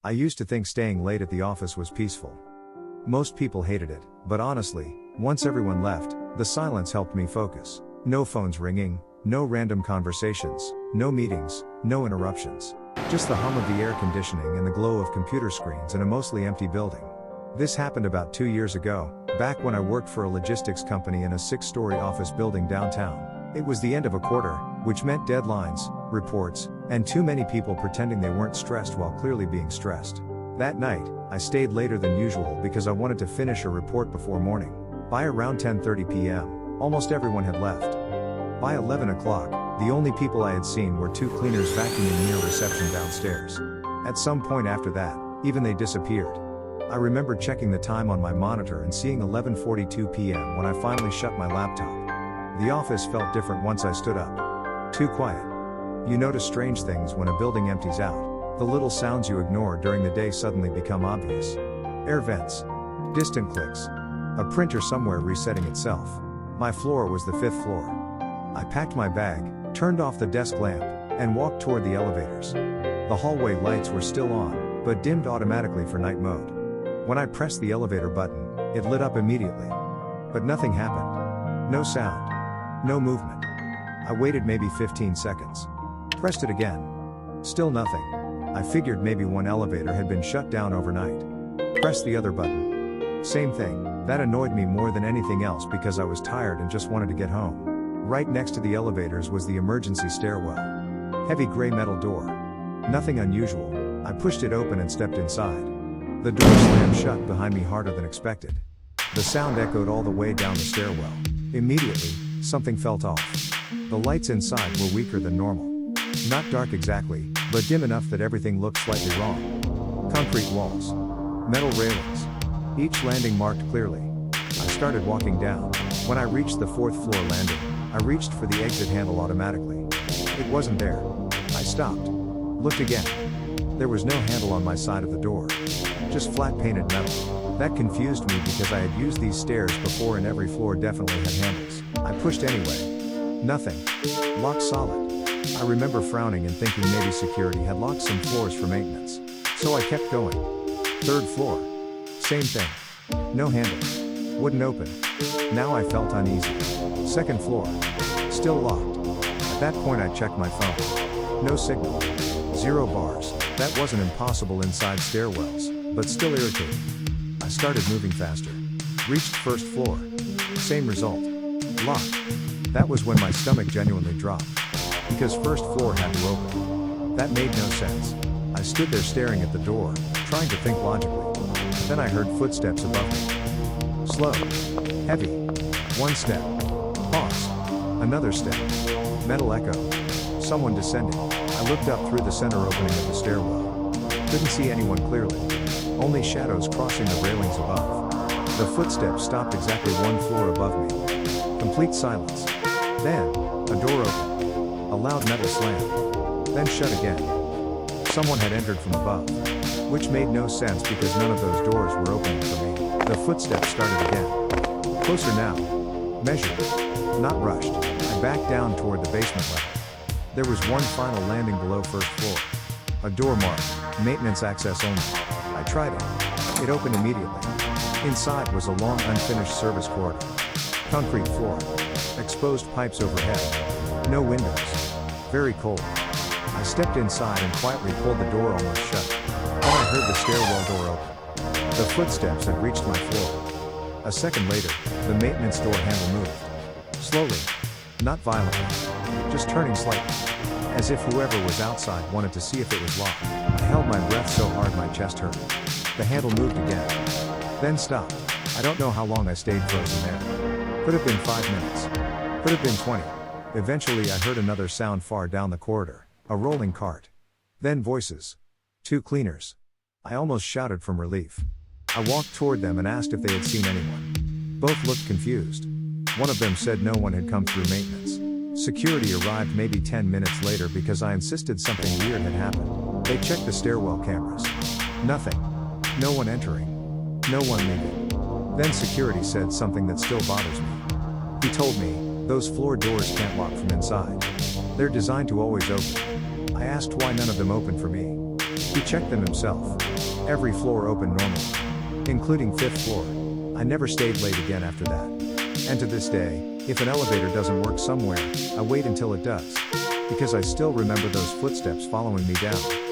I used to think staying late at the office was peaceful. Most people hated it, but honestly, once everyone left, the silence helped me focus. No phones ringing, no random conversations, no meetings, no interruptions. Just the hum of the air conditioning and the glow of computer screens in a mostly empty building. This happened about 2 years ago, back when I worked for a logistics company in a 6-story office building downtown. It was the end of a quarter, which meant deadlines, reports, and too many people pretending they weren't stressed while clearly being stressed. That night, I stayed later than usual because I wanted to finish a report before morning. By around 10:30 p.m., almost everyone had left. By 11 o'clock, the only people I had seen were 2 cleaners vacuuming near reception downstairs. At some point after that, even they disappeared. I remember checking the time on my monitor and seeing 11:42 p.m. when I finally shut my laptop. The office felt different once I stood up. Too quiet. You notice strange things when a building empties out. The little sounds you ignore during the day suddenly become obvious. Air vents. Distant clicks. A printer somewhere resetting itself. My floor was the 5th floor. I packed my bag, turned off the desk lamp, and walked toward the elevators. The hallway lights were still on, but dimmed automatically for night mode. When I pressed the elevator button, it lit up immediately. But nothing happened. No sound. No movement. I waited maybe 15 seconds. Pressed it again. Still nothing. I figured maybe one elevator had been shut down overnight. Pressed the other button. Same thing. That annoyed me more than anything else because I was tired and just wanted to get home. Right next to the elevators was the emergency stairwell. Heavy gray metal door. Nothing unusual. I pushed it open and stepped inside. The door slammed shut behind me harder than expected. The sound echoed all the way down the stairwell. Immediately, something felt off. The lights inside were weaker than normal. Not dark exactly, but dim enough that everything looked slightly wrong. Concrete walls. Metal railings. Each landing marked clearly. I started walking down. When I reached the 4th floor landing, I reached for the exit handle automatically. It wasn't there. I stopped. Looked again. There was no handle on my side of the door. Just flat painted metal. That confused me because I had used these stairs before and every floor definitely had handles. I pushed anyway. Nothing. Locked solid. I remember frowning and thinking maybe security had locked some floors for maintenance. So I kept going. 3rd floor. Same thing. No handle. Wouldn't open. Now I felt uneasy. 2nd floor. Still locked. At that point I checked my phone. No signal. 0 bars. That wasn't impossible inside stairwells, but still irritating. I started moving faster. Reached 1st floor. Same result. Locked. That was when my stomach genuinely dropped. Because 1st floor had to open. That made no sense. I stood there staring at the door, trying to think logically. Then I heard footsteps above me. Slow. Heavy. 1 step. Pause. Another step. Metal echo. Someone descending. I looked up through the center opening of the stairwell. Couldn't see anyone clearly. Only shadows crossing the railings above. The footsteps stopped exactly 1 floor above me. Complete silence. Then, a door opened. A loud metal slam. Then shut again. Someone had entered from above. Which made no sense because none of those doors were opening for me. The footsteps started again. Closer now. Measured. Not rushed. I backed down toward the basement level. There was one final landing below 1st floor. A door marked, maintenance access only. I tried it. It opened immediately. Inside was a long unfinished service corridor. Concrete floor. Exposed pipes overhead. No windows. Very cold. I stepped inside and quietly pulled the door almost shut. Then I heard the stairwell door open. The footsteps had reached my floor. A second later, the maintenance door handle moved. Slowly. Not violently. Just turning slightly. As if whoever was outside wanted to see if it was locked. I held my breath so hard my chest hurt. The handle moved again. Then stopped. I don't know how long I stayed frozen there. Could have been 5 minutes. Could have been 20. Eventually I heard another sound far down the corridor. A rolling cart. Then voices. 2 cleaners. I almost shouted from relief. I walked toward them and asked if they had seen anyone. Both looked confused. One of them said no one had come through maintenance. Security arrived maybe 10 minutes later because I insisted something weird had happened. They checked the stairwell cameras. Nothing. No one entering. No one leaving. Then security said something that still bothers me. He told me, those floor doors can't lock from inside. They're designed to always open. I asked why none of them opened for me. He checked them himself. Every floor opened normally, including 5th floor. I never stayed late again after that. And to this day, if an elevator doesn't work somewhere, I wait until it does. Because I still remember those footsteps following me down.